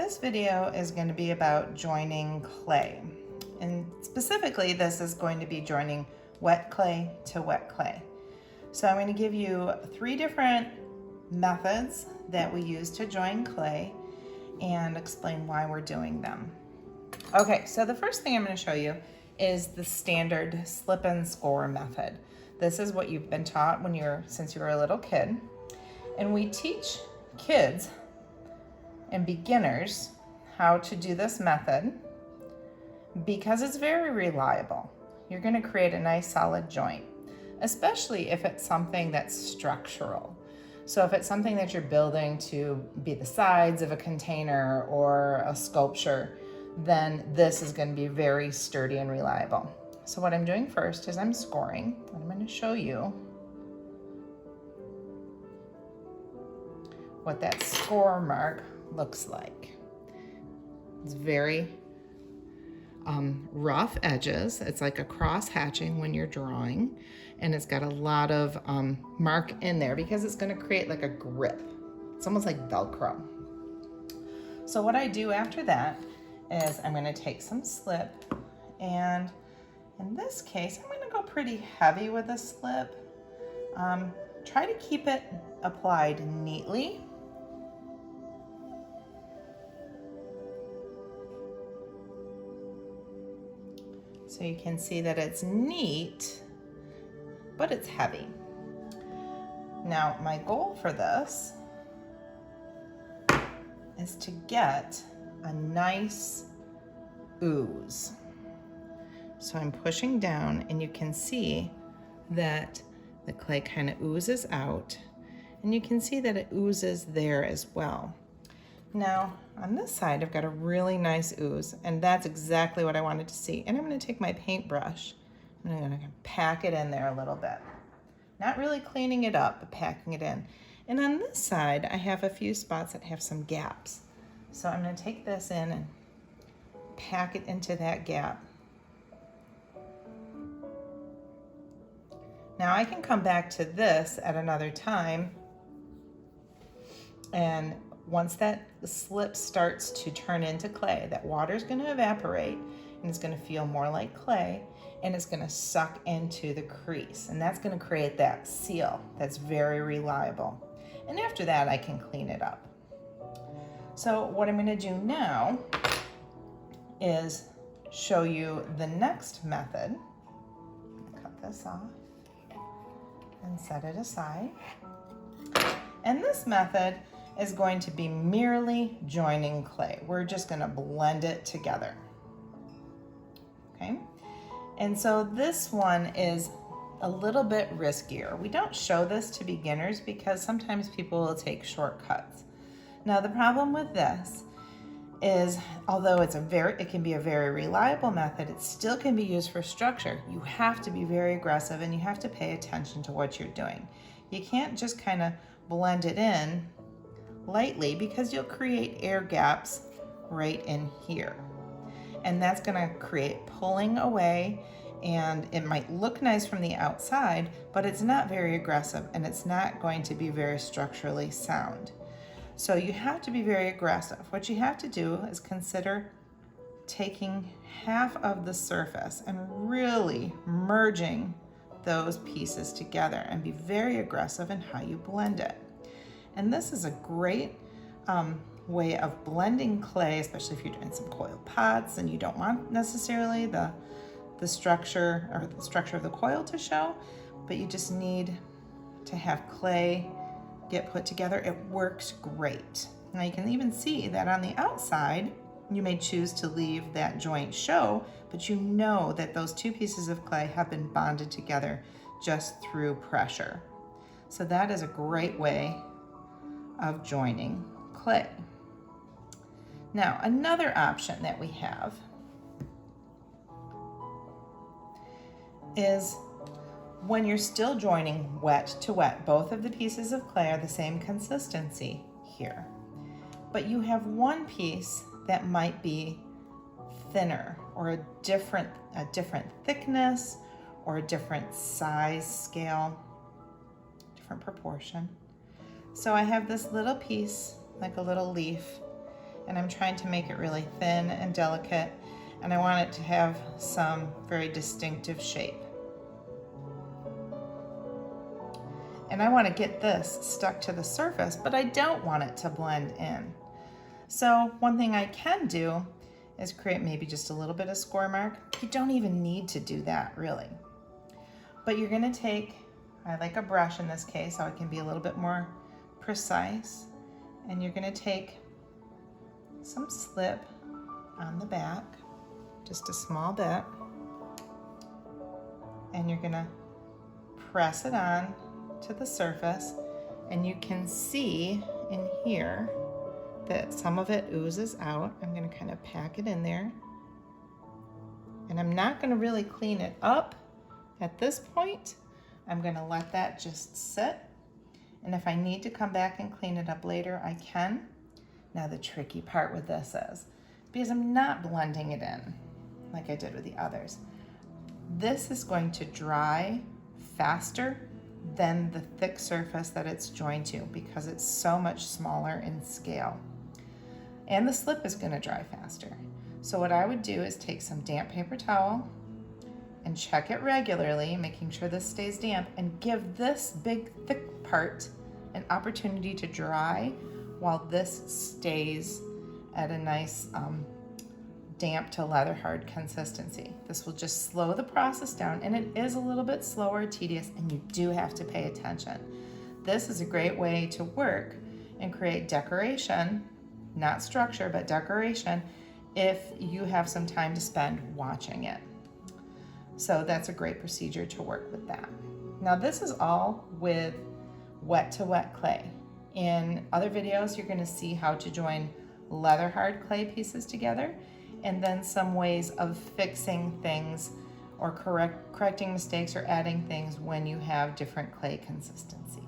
This video is going to be about joining clay. And specifically, this is going to be joining wet clay to wet clay. So I'm going to give you 3 different methods that we use to join clay and explain why we're doing them. Okay, so the first thing I'm going to show you is the standard slip and score method. This is what you've been taught since you were a little kid. And we teach kids and beginners how to do this method because it's very reliable. You're going to create a nice solid joint, especially if it's something that's structural. So if it's something that you're building to be the sides of a container or a sculpture, then this is going to be very sturdy and reliable. So what I'm doing first is I'm scoring. I'm going to show you what that score mark looks like. It's very rough edges. It's like a cross hatching when you're drawing, and it's got a lot of mark in there because it's going to create like a grip. It's almost like Velcro. So what I do after that is I'm going to take some slip, and in this case I'm going to go pretty heavy with the slip. Try to keep it applied neatly. So you can see that it's neat, but it's heavy. Now, my goal for this is to get a nice ooze. So I'm pushing down, and you can see that the clay kind of oozes out, and you can see that it oozes there as well. Now, on this side, I've got a really nice ooze, and that's exactly what I wanted to see. And I'm going to take my paintbrush, and I'm going to pack it in there a little bit. Not really cleaning it up, but packing it in. And on this side, I have a few spots that have some gaps. So I'm going to take this in and pack it into that gap. Now I can come back to this at another time, and once that slip starts to turn into clay, that water is going to evaporate and it's going to feel more like clay, and it's going to suck into the crease, and that's going to create that seal that's very reliable. And after that, I can clean it up. So what I'm going to do now is show you the next method. Cut this off and set it aside. And this method is going to be merely joining clay. We're just going to blend it together. Okay? And so this one is a little bit riskier. We don't show this to beginners because sometimes people will take shortcuts. Now the problem with this is, although it can be a very reliable method, it still can be used for structure. You have to be very aggressive, and you have to pay attention to what you're doing. You can't just kind of blend it in lightly, because you'll create air gaps right in here. And that's going to create pulling away, and it might look nice from the outside, but it's not very aggressive, and it's not going to be very structurally sound. So you have to be very aggressive. What you have to do is consider taking half of the surface and really merging those pieces together, and be very aggressive in how you blend it. And this is a great way of blending clay, especially if you're doing some coil pots and you don't want necessarily the structure of the coil to show, but you just need to have clay get put together. It works great. Now you can even see that on the outside, you may choose to leave that joint show, but you know that those 2 pieces of clay have been bonded together just through pressure. So that is a great way of joining clay. Now, another option that we have is when you're still joining wet to wet. Both of the pieces of clay are the same consistency here, but you have one piece that might be thinner, or a different thickness, or a different size scale, different proportion. So I have this little piece, like a little leaf, and I'm trying to make it really thin and delicate, and I want it to have some very distinctive shape. And I want to get this stuck to the surface, but I don't want it to blend in. So one thing I can do is create maybe just a little bit of score mark. You don't even need to do that really. But you're gonna take, I like a brush in this case so it can be a little bit more precise, and you're gonna take some slip on the back, just a small bit, and you're gonna press it on to the surface, and you can see in here that some of it oozes out. I'm gonna kind of pack it in there, and I'm not gonna really clean it up at this point. I'm gonna let that just sit, and if I need to come back and clean it up later, I can. Now the tricky part with this is, because I'm not blending it in like I did with the others, this is going to dry faster than the thick surface that it's joined to because it's so much smaller in scale. And the slip is gonna dry faster. So what I would do is take some damp paper towel and check it regularly, making sure this stays damp, and give this big thick part an opportunity to dry while this stays at a nice damp to leather hard consistency. This will just slow the process down, and it is a little bit slower, tedious, and you do have to pay attention. This is a great way to work and create decoration, not structure, but decoration, if you have some time to spend watching it. So that's a great procedure to work with that. Now this is all with wet to wet clay. In other videos, you're gonna see how to join leather hard clay pieces together, and then some ways of fixing things or correcting mistakes or adding things when you have different clay consistencies.